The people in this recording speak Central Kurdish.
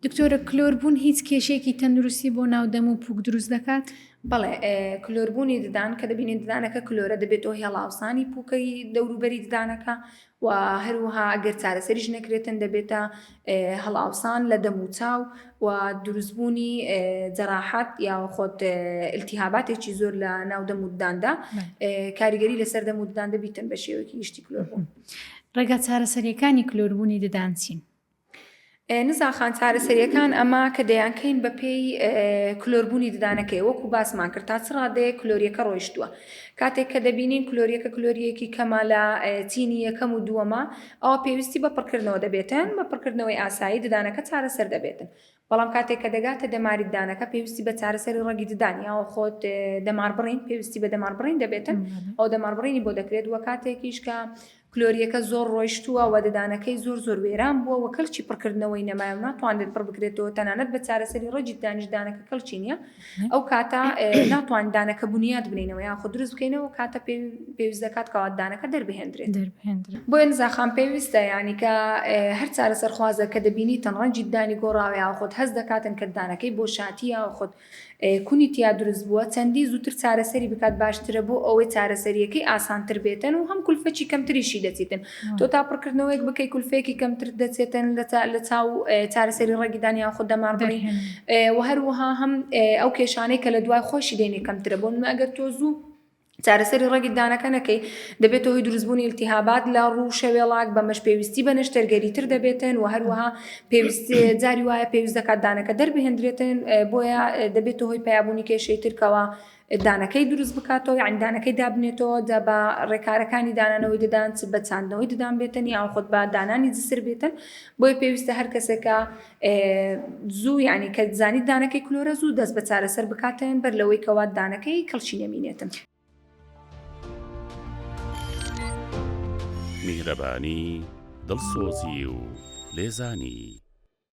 دکتۆرە کلۆربوون هیچ کێشەیەکی تەندروستی بۆ ناودەم و پووک دروست دەکات؟ بەڵێ کلۆربوونی ددان کە دەبینین ددانەکە کلۆرە دەبێتەوە هێڵاوسانی پووکەی دەوروبەری ددانەکە و هەروەها ئەگەر چارەسەریش نەکرێتن دەبێتە هەڵاوسان لە دەم و چاو و دروستبوونی جەراحەت یا خۆت ئیلتیهاباتێکی زۆر لە ناو دەم و دداندا کاریگەری لەسەر دەم و ددان دەبیتن بە شێوەیەکی گشتی کلۆربوون. ڕێگا چارەسەریەکانی کلۆربوونی ددان چین؟ نزاخان چارەسەریەکان ئەمە کە دەیانکەین بە پێی کلۆربوونی ددانەکەی وەکو باسمان کرد تا چ ڕادەیە کلۆریەکە ڕۆیشتووە. کاتێک کە دەبینین کلۆریەکە کلۆریەکی کەمە لە چینی یەکەم و دووەمە ئەوە پێویستی بە پڕکردنەوە دەبێتن بە پڕکردنەوەی ئاسایی ددانەکە چارەسەر دەبێتن. بەڵام کاتێک کە دەگاتە دەماری ددانەکە پێویستی بە چارەسەری ڕەگی ددانی یاوە خۆت دەمار بڕین پێویستی بە دەمار بڕین دەبێتن ئەو دەمار بڕینی بۆ دەکرێت وە کاتێکیش کە کلۆریەکە زۆر ڕۆیشتووە و ددانەکەی زۆر وێران بووە و کەلچی پڕکردنەوەی نەمایە و ناتوانێت پڕ بکرێتەوە تەنانەت بە چارەسەری ڕەجی ددانیش دانەکە کەلچی نییە ئەو کاتە ناتوان دانەکە بنیاد بنینەوە یان خۆ دروست بکەینەوە کاتە پێویست دەکات کەوا دانەکە دەربهێنرێت. بۆیە نزاخان پێویستە یعنی کە هەر چارەسەر خوازە کە دەبینی تەنڕەنجی ددانی گۆڕاوی یاوە خۆت هەست دەکاتن کە دانەکەی بۆ شاتی یاوە خۆت کونی تیا دروست بووە چەندی زووتر چارەسەری بکات باشترە بۆ ئەوەی چارەسەریەکەی ئاسانتر بێتن و هەم کولفەی کەمتریشی دەچیتن تۆ تا پڕکردنەوەیەک بکەی کولفەیەکی کەمتر دەچێتن لە چاو چارەسەری ڕەگیدان یان خۆت دەمار بڕی و هەروەها هەم ئەو کێشانەی کە لە دوای خۆشی دێنێ کەمترە بۆ ئەگەر تۆ زوو چارەسەری ڕەگی ددانەکە نەکەی دەبێت هۆی دروستبوونی ئیلتیهابات لە ڕوو شەوێڵاک بەمەش پێویستی بە نەشتەرگەریتر دەبێتن و هەروەها پێویستی جاری وایە پێویست دەکات دانەکە دەربهێنرێتن بۆیە دەبێت هۆی پیابوونی کێشەی ترکەوە دانەکەی دروست بکاتەوە یعنی دانەکەی دابنێتەوە دا بە ڕێکارەکانی دانانەوەی ددان بە چاندنەوەی ددان بێتن یان خۆت بە دانانی جسر بێتن بۆیە پێویستە هەر کەسێکە زوو یعنی کە زانی دانەکەی کلۆرە زوو دەست بە چارەسەر بکاتن بەر لەوەی کەوا دانەکەی کەڵچی نەمینێتن. میهرەبانی دڵسۆزی و لێزانی